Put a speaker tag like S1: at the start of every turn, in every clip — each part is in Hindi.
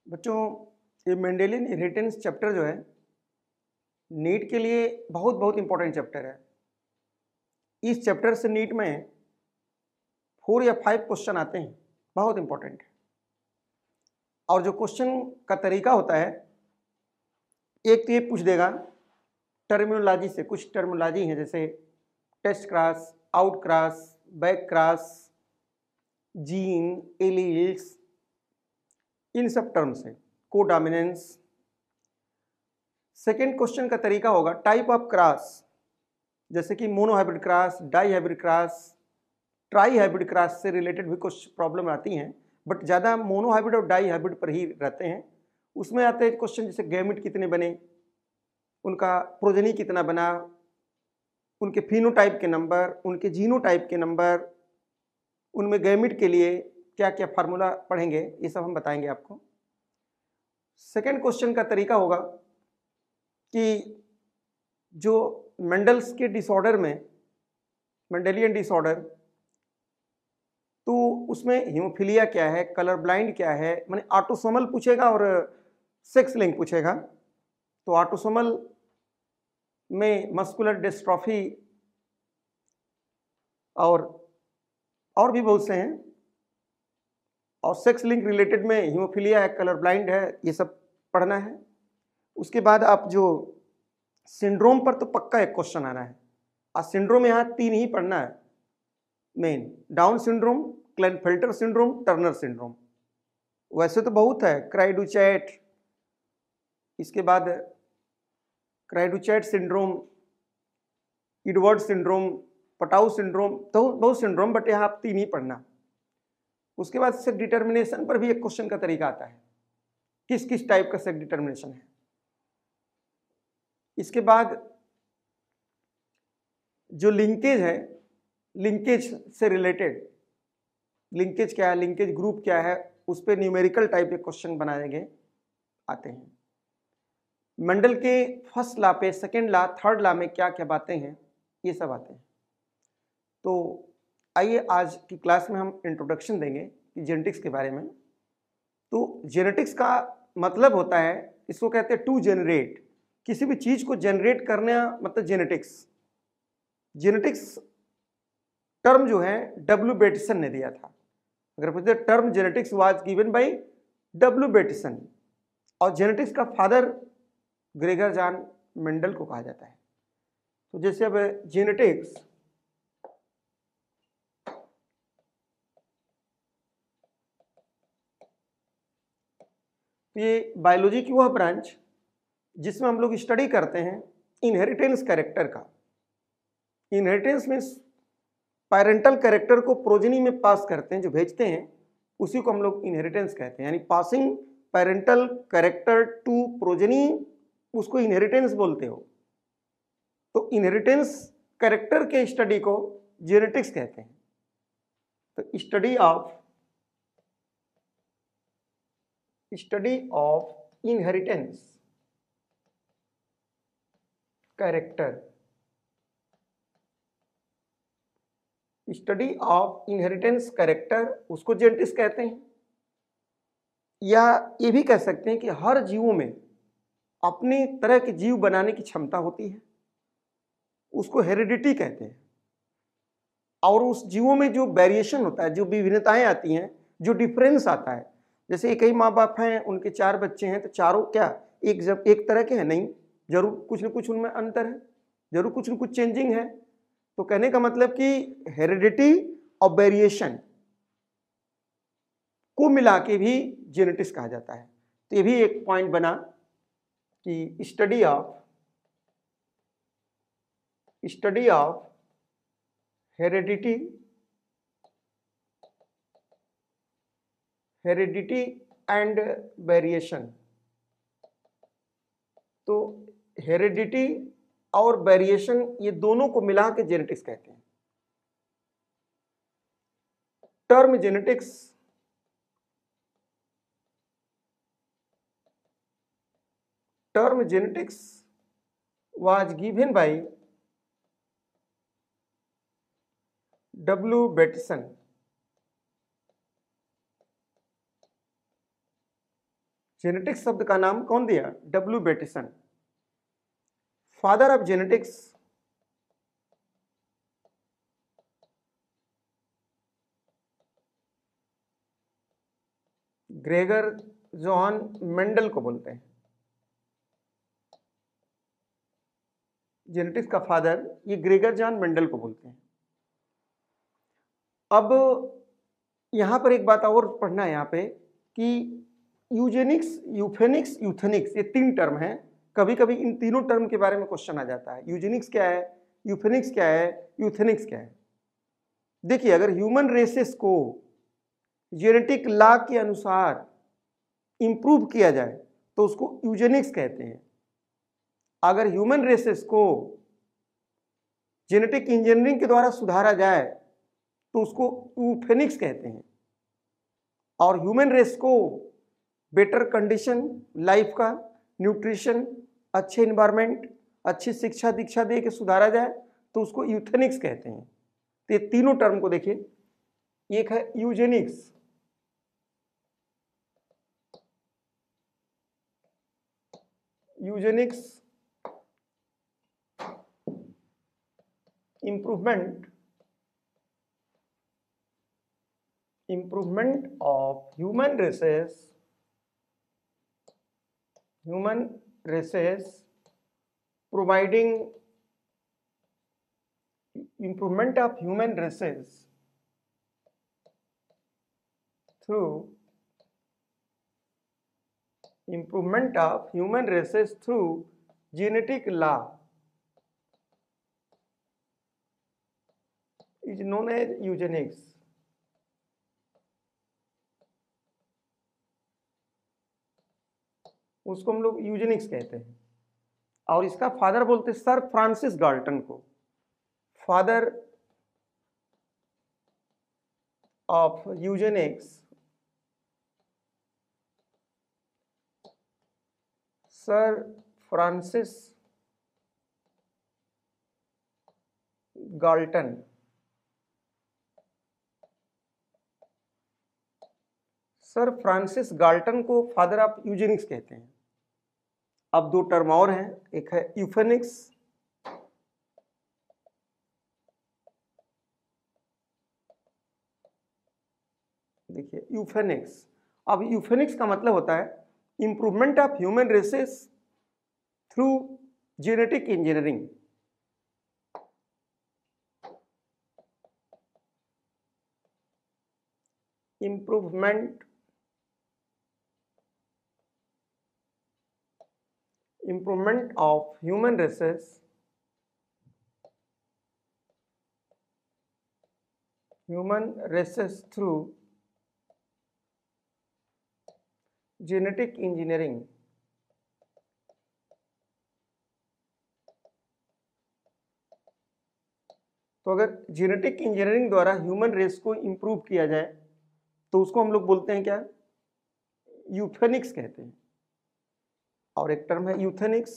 S1: बच्चों, ये मेंडेलियन इनहेरिटेंस चैप्टर जो है नीट के लिए बहुत बहुत इंपॉर्टेंट चैप्टर है। इस चैप्टर से नीट में 4 या 5 क्वेश्चन आते हैं, बहुत इंपॉर्टेंट है। और जो क्वेश्चन का तरीका होता है, एक तो ये पूछ देगा टर्मिनोलॉजी से, कुछ टर्मिनोलॉजी है जैसे test cross, out cross, back cross, gene, alleles, इन सब टर्म से, कोडोमिनेंस। सेकेंड क्वेश्चन का तरीका होगा टाइप ऑफ क्रॉस, जैसे कि monohybrid cross, dihybrid cross, trihybrid cross से रिलेटेड भी कुछ प्रॉब्लम आती हैं, बट ज़्यादा मोनोहाइब्रिड और डाई हाइब्रिड पर ही रहते हैं। उसमें आते हैं क्वेश्चन जैसे गैमेट कितने बने, उनका प्रोजेनी कितना बना, उनके फिनोटाइप के नंबर, उनके जीनोटाइप के नंबर, उनमें गैमेट के लिए क्या क्या फार्मूला पढ़ेंगे, ये सब हम बताएंगे आपको। सेकेंड क्वेश्चन का तरीका होगा कि जो मेंडल्स के डिसऑर्डर में, मेंडेलियन डिसऑर्डर, तो उसमें हीमोफीलिया क्या है, कलर ब्लाइंड क्या है, माने ऑटोसोमल पूछेगा और सेक्स लिंक पूछेगा। तो ऑटोसोमल में मस्कुलर डिस्ट्रॉफी और भी बहुत से हैं, और सेक्स लिंक रिलेटेड में हीमोफीलिया है, कलर ब्लाइंड है, ये सब पढ़ना है। उसके बाद आप जो सिंड्रोम पर तो पक्का एक क्वेश्चन आना है, और सिंड्रोम यहाँ 3 ही पढ़ना है main, Down syndrome, Klinefelter syndrome, Turner syndrome. वैसे तो बहुत है, क्राइडुचैट, इसके बाद cri du chat syndrome, Edward syndrome, Patau syndrome, तो बहुत सिंड्रोम, बट यहाँ आप 3 ही पढ़ना। उसके बाद सेक्स डिटर्मिनेशन पर भी एक क्वेश्चन का तरीका आता है, किस किस टाइप का सेक्स डिटर्मिनेशन है। इसके बाद जो लिंकेज है, लिंकेज से रिलेटेड, लिंकेज क्या है, लिंकेज ग्रुप क्या है, उस पर न्यूमेरिकल टाइप के क्वेश्चन बनाएंगे, आते हैं। मेंडल के फर्स्ट लॉ पे, सेकेंड लॉ, थर्ड लॉ में क्या क्या बातें हैं, ये सब आते हैं। तो आइए आज की क्लास में हम इंट्रोडक्शन देंगे जेनेटिक्स के बारे में। तो जेनेटिक्स का मतलब होता है, इसको कहते हैं टू जेनरेट, किसी भी चीज को जनरेट करना मतलब जेनेटिक्स। जेनेटिक्स टर्म जो है डब्ल्यू बेटिसन ने दिया था। अगर पूछते term genetics was given by W Bateson, और जेनेटिक्स का फादर ग्रेगर जॉन मेंडल को कहा जाता है। तो जैसे अब जेनेटिक्स, ये बायोलॉजी की वह ब्रांच जिसमें हम लोग स्टडी करते हैं इनहेरिटेंस कैरेक्टर का। इनहेरिटेंस मीन्स पेरेंटल कैरेक्टर को प्रोजेनी में पास करते हैं, जो भेजते हैं, उसी को हम लोग इनहेरिटेंस कहते हैं। यानी passing parental character to progeny, उसको इनहेरिटेंस बोलते हो। तो इनहेरिटेंस कैरेक्टर के स्टडी को जेनेटिक्स कहते हैं। तो study of inheritance character, study of inheritance character, उसको जेनेटिक्स कहते हैं। या ये भी कह सकते हैं कि हर जीवों में अपनी तरह के जीव बनाने की क्षमता होती है, उसको हेरिडिटी कहते हैं। और उस जीवों में जो वेरिएशन होता है, जो विभिन्नताएं आती हैं, जो डिफरेंस आता है, जैसे एक ही माँ बाप हैं, उनके 4 बच्चे हैं, तो चारों क्या एक तरह के हैं? नहीं, जरूर कुछ न कुछ उनमें अंतर है, जरूर कुछ न कुछ चेंजिंग है। तो कहने का मतलब कि हेरिडिटी और वेरिएशन को मिला के भी जेनेटिक्स कहा जाता है। तो ये भी एक पॉइंट बना कि study of heredity and variation. तो हेरिडिटी और वेरिएशन, ये दोनों को मिला के जेनेटिक्स कहते हैं। Term genetics was given by W. जेनेटिक्स शब्द का नाम कौन दिया? W Bateson. Father of genetics Gregor John Mendel को बोलते हैं। जेनेटिक्स का फादर ये ग्रेगर जॉन मेंडल को बोलते हैं। अब यहां पर एक बात और पढ़ना है यहाँ पे कि यूजेनिक्स, यूफेनिक्स, यूथेनिक्स, ये 3 टर्म हैं। कभी कभी इन तीनों टर्म के बारे में क्वेश्चन आ जाता है। यूजेनिक्स क्या है, यूफेनिक्स क्या है, यूथेनिक्स क्या है। देखिए, अगर ह्यूमन रेसेस को जेनेटिक लॉ के अनुसार इंप्रूव किया जाए तो उसको यूजेनिक्स कहते हैं। अगर ह्यूमन रेसेस को जेनेटिक इंजीनियरिंग के द्वारा सुधारा जाए तो उसको यूफेनिक्स कहते हैं। और ह्यूमन रेस को बेटर कंडीशन लाइफ का, न्यूट्रिशन, अच्छे इन्वायरमेंट, अच्छी शिक्षा दीक्षा दे के सुधारा जाए तो उसको यूथेनिक्स कहते हैं। तो ये तीनों टर्म को देखिए, एक है Eugenix, Eugenix improvement of human races, providing improvement of human races through genetic law is known as eugenics। उसको हम लोग यूजेनिक्स कहते हैं। और इसका फादर बोलते हैं सर फ्रांसिस गाल्टन को। Father of Eugenix sir Francis Galton. Sir Francis Galton को फादर ऑफ यूजेनिक्स कहते हैं। अब 2 टर्म और हैं, एक है यूफेनिक्स, देखिए यूफेनिक्स। अब यूफेनिक्स का मतलब होता है improvement of human races through genetic engineering. improvement of human races through genetic engineering। तो अगर जेनेटिक इंजीनियरिंग द्वारा ह्यूमन रेस को इंप्रूव किया जाए तो उसको हम लोग बोलते हैं क्या? यूफेनिक्स कहते हैं। और एक टर्म है यूथेनिक्स।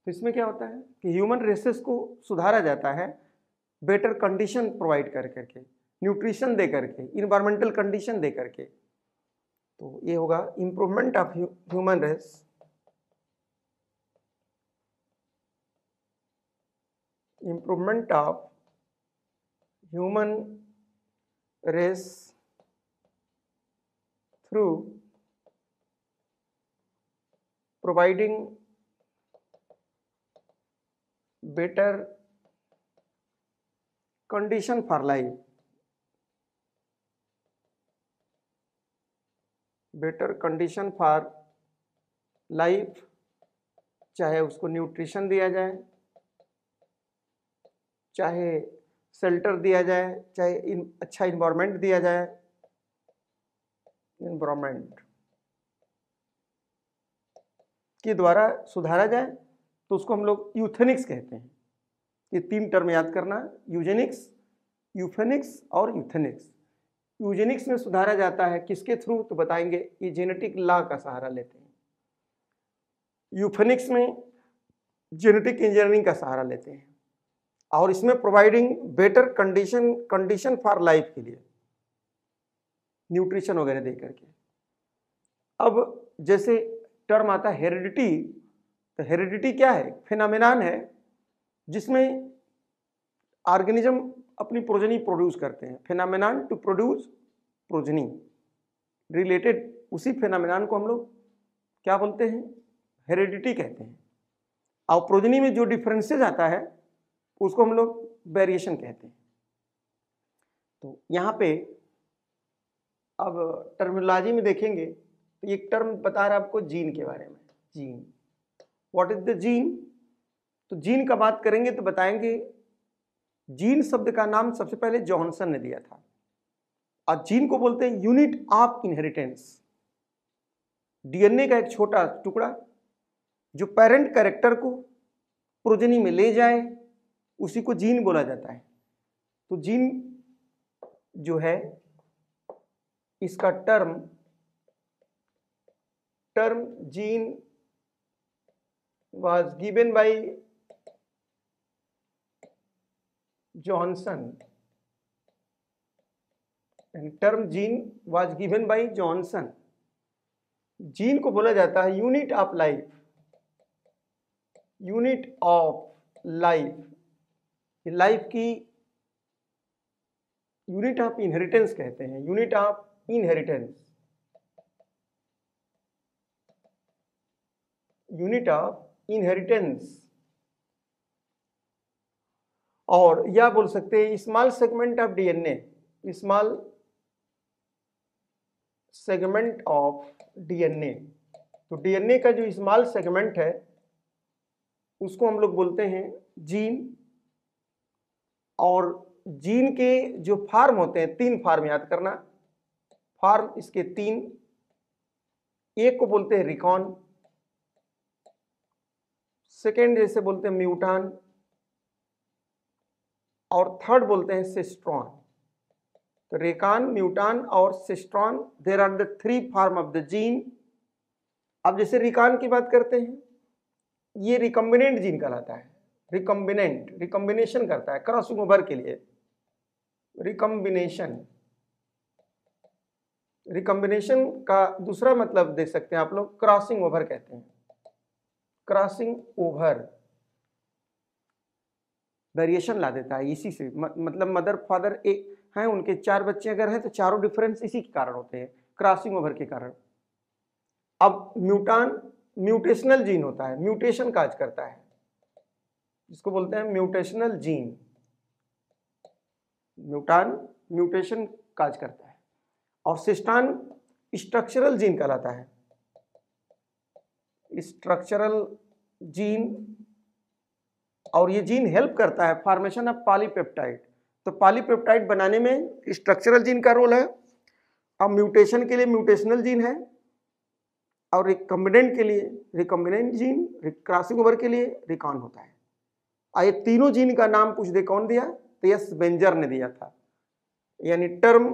S1: तो इसमें क्या होता है कि ह्यूमन रेसेस को सुधारा जाता है बेटर कंडीशन प्रोवाइड कर करके, न्यूट्रिशन दे करके, इन्वायरमेंटल कंडीशन दे करके। तो ये होगा improvement of human race through providing better condition for life, चाहे उसको न्यूट्रिशन दिया जाए, चाहे शेल्टर दिया जाए, चाहे अच्छा इन्वायरमेंट दिया जाए, इन्वायरमेंट के द्वारा सुधारा जाए तो उसको हम लोग यूथेनिक्स कहते हैं। ये 3 टर्म याद करना, यूजेनिक्स, यूफेनिक्स और यूथेनिक्स। यूजेनिक्स में सुधारा जाता है किसके थ्रू? तो बताएंगे, ये जेनेटिक लॉ का सहारा लेते हैं। यूफेनिक्स में जेनेटिक इंजीनियरिंग का सहारा लेते हैं। और इसमें providing better condition for life के लिए न्यूट्रिशन वगैरह दे करके। अब जैसे टर्म आता है हेरिडिटी, तो हेरिडिटी क्या है? फिनोमेनन है जिसमें ऑर्गेनिज्म अपनी प्रोजनी प्रोड्यूस करते हैं। Phenomenon to produce progeny related, उसी फिनोमेनन को हम लोग क्या बोलते हैं? हेरिडिटी कहते हैं। और प्रोजनी में जो डिफरेंसेस आता है उसको हम लोग वेरिएशन कहते हैं। तो यहाँ पे अब टर्मिनोलॉजी में देखेंगे तो एक टर्म बता रहा है आपको जीन के बारे में। Gene, what is the gene? तो जीन का बात करेंगे तो बताएंगे जीन शब्द का नाम सबसे पहले जॉनसन ने दिया था, और जीन को बोलते हैं यूनिट ऑफ इनहेरिटेंस। डीएनए का एक छोटा टुकड़ा जो पेरेंट कैरेक्टर को प्रोजनी में ले जाए, उसी को जीन बोला जाता है। तो जीन जो है इसका term gene was given by Johnson, and term gene was given by Johnson। Gene को बोला जाता है unit of life, unit of life, life की यूनिट ऑफ इनहेरिटेंस कहते हैं, unit of inheritance, unit of inheritance. और या बोल सकते हैं small segment of DNA, small segment of DNA. तो डीएनए का जो स्मॉल सेगमेंट है उसको हम लोग बोलते हैं जीन। और जीन के जो फॉर्म होते हैं, 3 फॉर्म याद करना, फॉर्म इसके 3, एक को बोलते हैं रिकॉन, सेकेंड जैसे बोलते हैं म्यूटान, और थर्ड बोलते हैं सिस्ट्रॉन। तो रेकान, म्यूटान और cistron, there are the 3 form of the gene. अब जैसे रिकान की बात करते हैं, ये रिकम्बिनेंट जीन कहलाता है। रिकम्बिनेशन करता है क्रॉसिंग ओवर के लिए। रिकम्बिनेशन का दूसरा मतलब दे सकते हैं आप लोग, क्रॉसिंग ओवर कहते हैं। क्रॉसिंग ओवर वेरिएशन ला देता है इसी से, मतलब मदर फादर एक हैं, उनके 4 बच्चे अगर हैं तो चारों डिफरेंस इसी के कारण होते हैं, क्रॉसिंग ओवर के कारण। अब म्यूटान म्यूटेशनल जीन होता है, म्यूटेशन काज करता है, जिसको बोलते हैं म्यूटेशनल जीन। म्यूटान म्यूटेशन काज करता है। और सिस्टान स्ट्रक्चरल जीन कहलाता है, स्ट्रक्चरल जीन। और ये जीन हेल्प करता है फॉर्मेशन ऑफ पॉलीपेप्टाइड। तो पॉलीपेप्टाइड बनाने में स्ट्रक्चरल जीन का रोल है। अब म्यूटेशन के लिए म्यूटेशनल जीन है, और रिकम्बिनेंट के लिए रिकम्बिनेंट जीन, क्रॉसिंग ओवर के लिए रिकॉन होता है। ये तीनों जीन का नाम पूछ दे कौन दिया? तो यस बेंजर ने दिया था। यानी term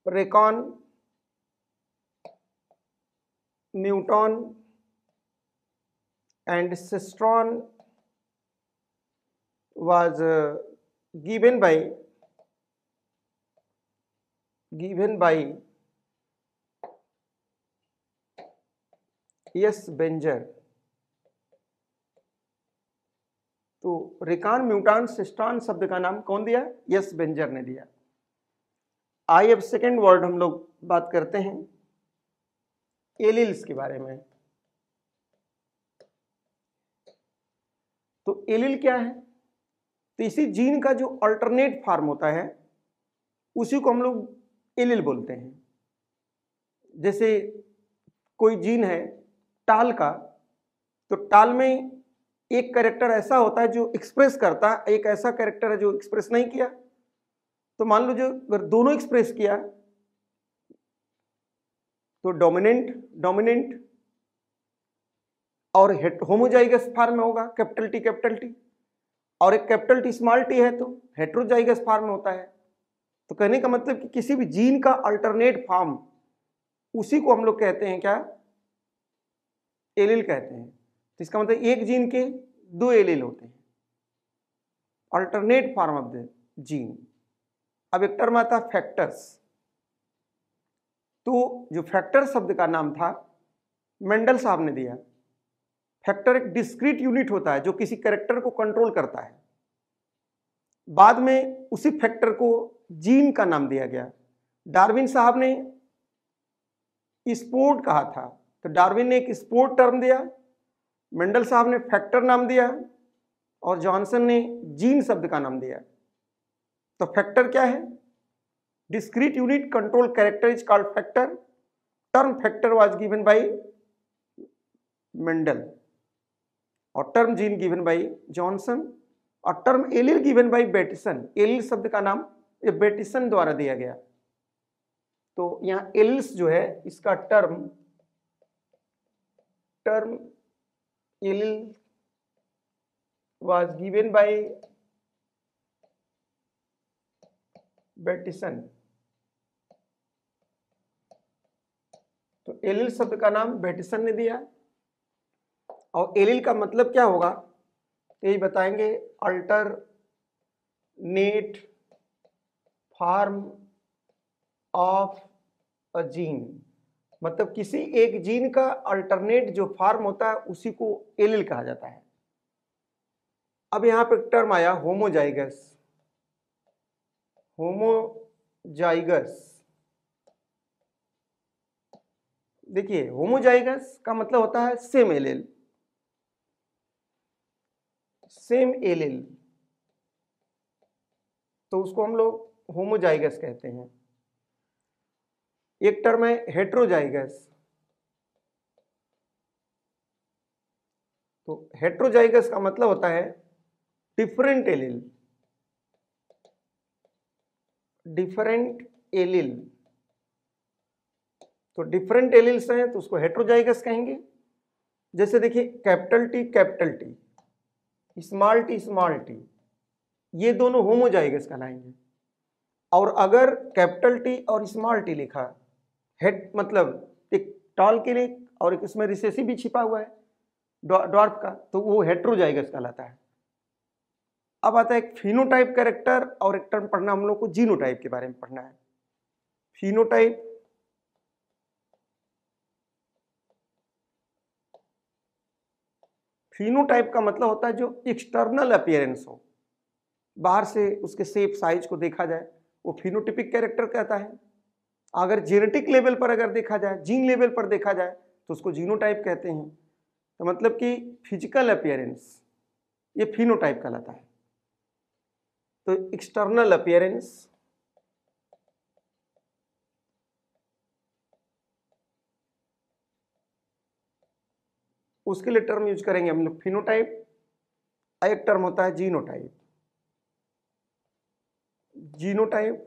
S1: recon, muton and cistron was given by S. Benzer. तो रिकॉन, म्यूटान, सिस्ट्रॉन शब्द का नाम कौन दिया? एस बेंजर ने दिया। आइए अब सेकेंड वर्ड हम लोग बात करते हैं एलील्स के बारे में। तो एलील क्या है? तो इसी जीन का जो अल्टरनेट फॉर्म होता है उसी को हम लोग एलील बोलते हैं। जैसे कोई जीन है टाल का, तो टाल में एक कैरेक्टर ऐसा होता है जो एक्सप्रेस करता है, एक ऐसा कैरेक्टर है जो एक्सप्रेस नहीं किया। तो मान लो जो अगर दोनों एक्सप्रेस किया तो डोमिनेंट और होमोजाइगस फॉर्म में होगा, कैपिटल टी, और एक कैपिटल टी स्मॉल टी है तो हेट्रोजाइगस फॉर्म में होता है। तो कहने का मतलब कि किसी भी जीन का अल्टरनेट फॉर्म, उसी को हम लोग कहते हैं क्या? एलील कहते हैं। तो इसका मतलब एक जीन के 2 एलील होते हैं, alternate form of the gene. अब एक टर्म आता है फैक्टर्स। तो जो फैक्टर शब्द का नाम था मेंडल साहब ने दिया। फैक्टर एक डिस्क्रीट यूनिट होता है जो किसी कैरेक्टर को कंट्रोल करता है। बाद में उसी फैक्टर को जीन का नाम दिया गया। डार्विन साहब ने स्पोर्ट कहा था, तो डार्विन ने एक स्पोर्ट टर्म दिया, मेंडल साहब ने फैक्टर नाम दिया और जॉनसन ने जीन शब्द का नाम दिया। तो फैक्टर क्या है? Discrete unit control character is called factor. Term factor was given by Mendel और term gene given by Johnson और term allele given by Bateson. Allele शब्द का नाम ये बेटिसन द्वारा दिया गया। तो यहाँ एलील्स जो है इसका term allele was given by बेटिसन। तो एलील शब्द का नाम बेटिसन ने दिया और एलील का मतलब क्या होगा यही बताएंगे। Alternate form of a gene, मतलब किसी एक जीन का अल्टरनेट जो फॉर्म होता है उसी को एलील कहा जाता है। अब यहां पर टर्म आया होमोजाइगस। देखिए होमोजाइगस का मतलब होता है सेम एलील। तो उसको हम लोग होमोजाइगस कहते हैं। एक टर्म है हेट्रोजाइगस। तो हेट्रोजाइगस का मतलब होता है डिफरेंट एलील। तो डिफरेंट एलील्स हैं तो उसको हेट्रोजाइगस कहेंगे। जैसे देखिए कैपिटल टी, स्मॉल टी, ये दोनों होमोजाइगस कहलाएंगे। और अगर कैपिटल टी और स्मॉल टी लिखा हेड मतलब एक टॉल के लिए और एक उसमें रिसेसिव भी छिपा हुआ है ड्वार्फ का, तो वो हेट्रोजाइगस कहलाता है। अब आता है एक फिनोटाइप कैरेक्टर और एक टर्म पढ़ना हम लोग को जीनोटाइप के बारे में पढ़ना है। फिनोटाइप का मतलब होता है जो एक्सटर्नल अपीयरेंस हो, बाहर से उसके शेप साइज को देखा जाए वो फिनोटिपिक कैरेक्टर कहता है। अगर जेनेटिक लेवल पर अगर देखा जाए, जीन लेवल पर देखा जाए तो उसको जीनोटाइप कहते हैं। तो मतलब कि फिजिकल अपीयरेंस ये फिनोटाइप कहलाता है। तो एक्सटर्नल अपीयरेंस, उसके लिए टर्म यूज करेंगे हम लोग फिनोटाइप। एक टर्म होता है जीनोटाइप। जीनोटाइप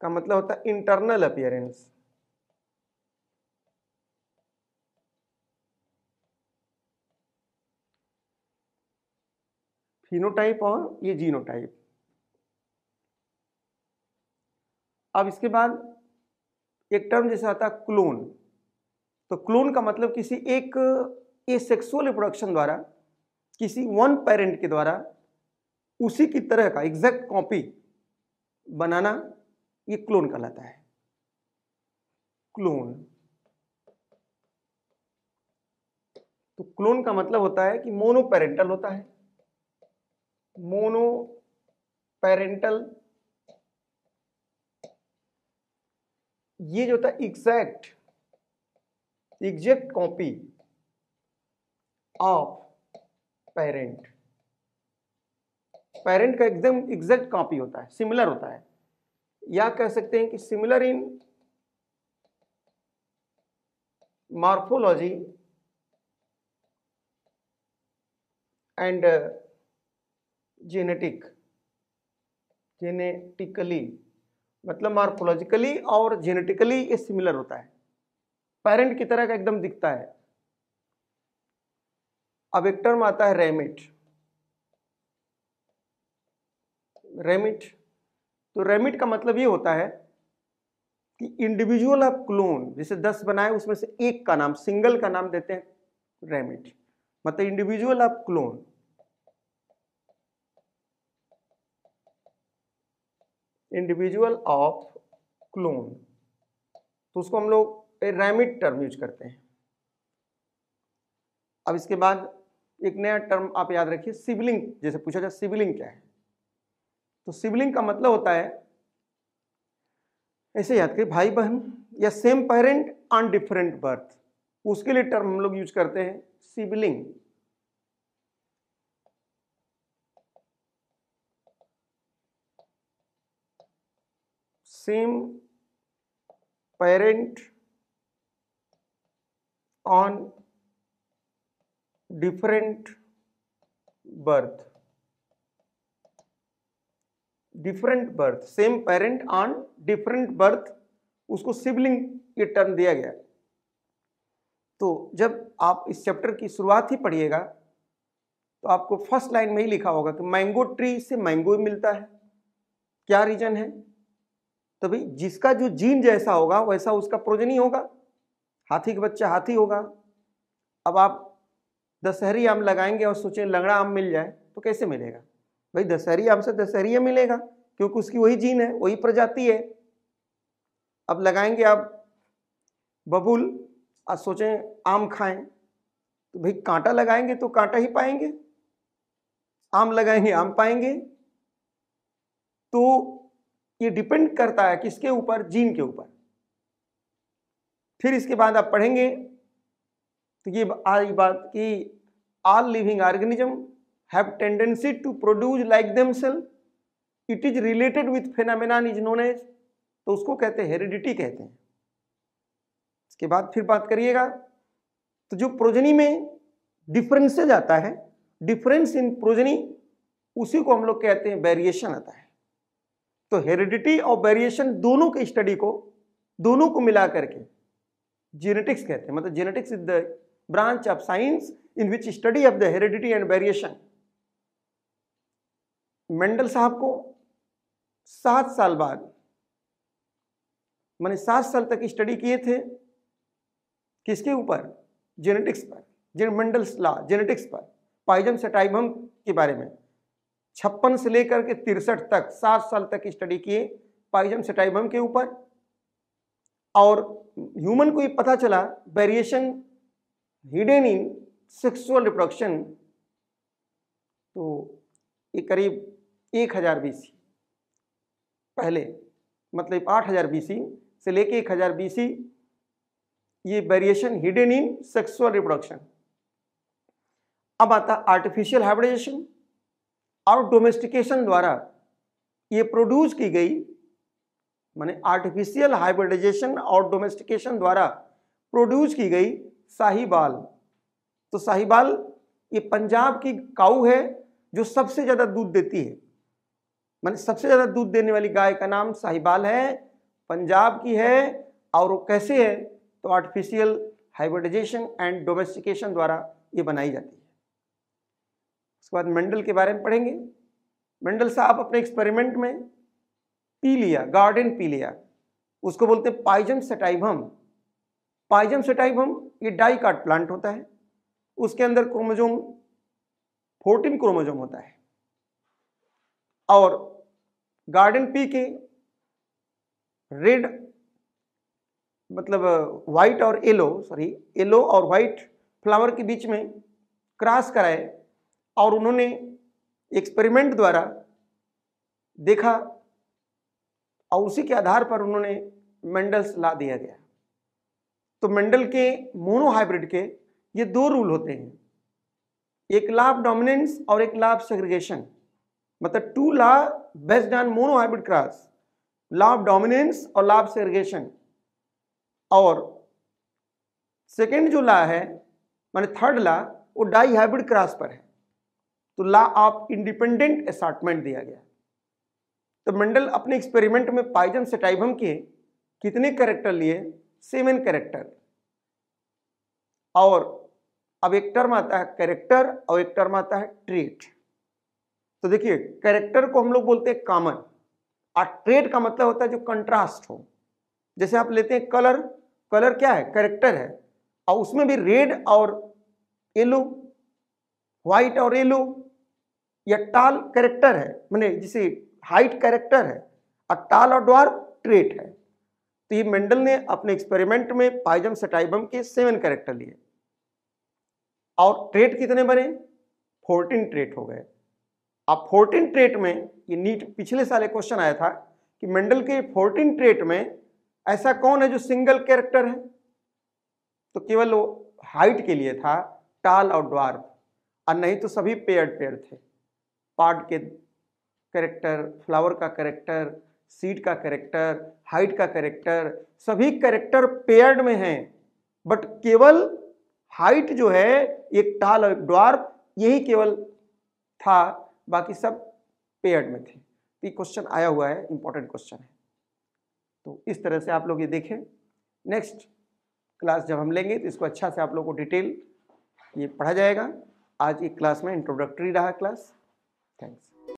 S1: का मतलब होता है इंटरनल अपीयरेंस। फिनोटाइप और ये जीनोटाइप। अब इसके बाद एक टर्म जैसे आता है क्लोन। तो क्लोन का मतलब किसी एक एसेक्सुअल रिप्रोडक्शन द्वारा किसी वन पेरेंट के द्वारा उसी की तरह का एग्जैक्ट कॉपी बनाना, ये क्लोन कहलाता है। क्लोन, तो क्लोन का मतलब होता है कि मोनोपेरेंटल होता है। मोनोपेरेंटल, ये जो होता है exact copy of parent. Parent का एकदम एग्जैक्ट कॉपी होता है, सिमिलर होता है, या कह सकते हैं कि similar in morphology and genetically, मतलब मॉर्फोलॉजिकली और जेनेटिकली ये सिमिलर होता है, पेरेंट की तरह का एकदम दिखता है। अब एक टर्म आता है रेमिट। तो रेमिट का मतलब ये होता है कि इंडिविजुअल ऑफ क्लोन, जैसे 10 बनाए उसमें से एक का नाम, सिंगल का नाम देते हैं रेमिट। मतलब individual of clone, individual of clone, तो उसको हम लोग रैमिट टर्म यूज करते हैं। अब इसके बाद एक नया टर्म आप याद रखिए, सिबलिंग। जैसे पूछा जाए सिबलिंग क्या है, तो सिबलिंग का मतलब होता है, ऐसे याद करिए, भाई बहन या same parent on different birth, उसके लिए टर्म हम लोग यूज करते हैं sibling. Same parent on different birth, different birth, same parent on different birth, उसको सिबलिंग ये टर्म दिया गया। तो जब आप इस चैप्टर की शुरुआत ही पढ़िएगा तो आपको फर्स्ट लाइन में ही लिखा होगा कि मैंगो ट्री से मैंगो मिलता है। क्या रीजन है? तो भाई जिसका जो जीन जैसा होगा वैसा उसका प्रोजनी होगा। हाथी का बच्चा हाथी होगा। अब आप दशहरी आम लगाएंगे और सोचें लंगड़ा आम मिल जाए तो कैसे मिलेगा? भाई दशहरी आम से दशहरी मिलेगा, क्योंकि उसकी वही जीन है, वही प्रजाति है। अब लगाएंगे आप बबूल और सोचें आम खाएं, तो भाई कांटा लगाएंगे तो कांटा ही पाएंगे, आम लगाएंगे आम पाएंगे। तो ये डिपेंड करता है किसके ऊपर? जीन के ऊपर। फिर इसके बाद आप पढ़ेंगे तो ये आई बात कि all living organism have tendency to produce like themselves, it is related with phenomenon is known as, तो उसको कहते हैं हेरिडिटी कहते हैं। इसके बाद फिर बात करिएगा तो जो प्रोजनी में डिफरेंसेज आता है, डिफरेंस इन प्रोजनी, उसी को हम लोग कहते हैं वेरिएशन आता है। तो हेरिडिटी और वेरिएशन दोनों के स्टडी को, दोनों को मिला करके जेनेटिक्स कहते हैं। मतलब genetics is the branch of science in which study of the heredity and variation। Mendel साहब को 7 साल बाद, मैंने 7 साल तक स्टडी किए थे किसके ऊपर? जेनेटिक्स पर, मेंडल्स लॉ जेनेटिक्स पर, पाइजम सेटाइवम के बारे में। 56 से लेकर के 63 तक 7 साल तक स्टडी किए पाइजम सेटाइवम के ऊपर। और ह्यूमन को ये पता चला variation hidden in sexual reproduction, तो ये करीब 1000 BC पहले, मतलब 8000 BC से लेके 1000 BC ये variation hidden in sexual reproduction. अब आता आर्टिफिशियल हाइब्रिडाइजेशन और डोमेस्टिकेशन द्वारा ये प्रोड्यूस की गई, माने आर्टिफिशियल हाइब्रिडाइजेशन और डोमेस्टिकेशन द्वारा प्रोड्यूस की गई साहिवाल। तो साहिवाल ये पंजाब की काऊ है जो सबसे ज्यादा दूध देती है, माने सबसे ज्यादा दूध देने वाली गाय का नाम साहिवाल है, पंजाब की है। और वो कैसे है? तो आर्टिफिशियल हाइब्रिडाइजेशन एंड डोमेस्टिकेशन द्वारा ये बनाई जाती है। उसके बाद मेंडल के बारे में पढ़ेंगे। मेंडल साहब अपने एक्सपेरिमेंट में पी लिया, गार्डन पी लिया, उसको बोलते हैं पाइजम सेटाइवम। पाइजम सेटाइवम ये डाइकाट प्लांट होता है, उसके अंदर क्रोमोजोम 14 क्रोमोजोम होता है। और गार्डन पी के रेड, मतलब व्हाइट और येलो, येलो और व्हाइट फ्लावर के बीच में क्रॉस कराए और उन्होंने एक्सपेरिमेंट द्वारा देखा और उसी के आधार पर उन्होंने मेंडल्स लॉ दिया गया। तो मेंडल के मोनोहाइब्रिड के ये 2 रूल होते हैं, एक लॉ ऑफ डोमिनेंस और एक लॉ ऑफ सेग्रीगेशन। मतलब 2 law based on monohybrid cross, law of dominance और लॉ ऑफ सेग्रीगेशन। और सेकेंड जो लॉ है, माने थर्ड लॉ, वो डाई हाइब्रिड क्रॉस पर है। तो लॉ ऑफ इंडिपेंडेंट असॉर्टमेंट दिया गया। तो मेंडल अपने एक्सपेरिमेंट में पाइजम सेटाइवम के कितने कैरेक्टर लिए? 7 कैरेक्टर। और अब एक टर्म आता है कैरेक्टर और एक टर्म आता है ट्रेट। तो देखिए, कैरेक्टर को हम लोग बोलते हैं कॉमन, और ट्रेट का मतलब होता है जो कंट्रास्ट हो। जैसे आप लेते हैं कलर, कलर क्या है? कैरेक्टर है, और उसमें भी रेड और येलो व्हाइट और येलो, या टाल कैरेक्टर है, मैंने जिसे हाइट कैरेक्टर है और टाल और ड्वार्फ ट्रेट है। तो ये मेंडल ने अपने एक्सपेरिमेंट में पाइजम सटाइवम के 7 कैरेक्टर लिए और ट्रेट कितने बने? 14 ट्रेट हो गए। अब 14 ट्रेट में ये नीट पिछले साल एक क्वेश्चन आया था कि मेंडल के 14 ट्रेट में ऐसा कौन है जो सिंगल कैरेक्टर है? तो केवल वो हाइट के लिए था, टाल और ड्वार्फ, और नहीं तो सभी पेयर्ड थे। पार्ट के कैरेक्टर, फ्लावर का कैरेक्टर, सीड का कैरेक्टर, हाइट का कैरेक्टर, सभी कैरेक्टर पेयर्ड में हैं, बट केवल हाइट जो है एक टाल और एक ड्वार्फ यही केवल था, बाकी सब पेयर्ड में थे। तो ये क्वेश्चन आया हुआ है, इंपॉर्टेंट क्वेश्चन है। तो इस तरह से आप लोग ये देखें। नेक्स्ट क्लास जब हम लेंगे तो इसको अच्छा से आप लोग को डिटेल ये पढ़ा जाएगा। आज एक क्लास में इंट्रोडक्टरी रहा क्लास। थैंक्स।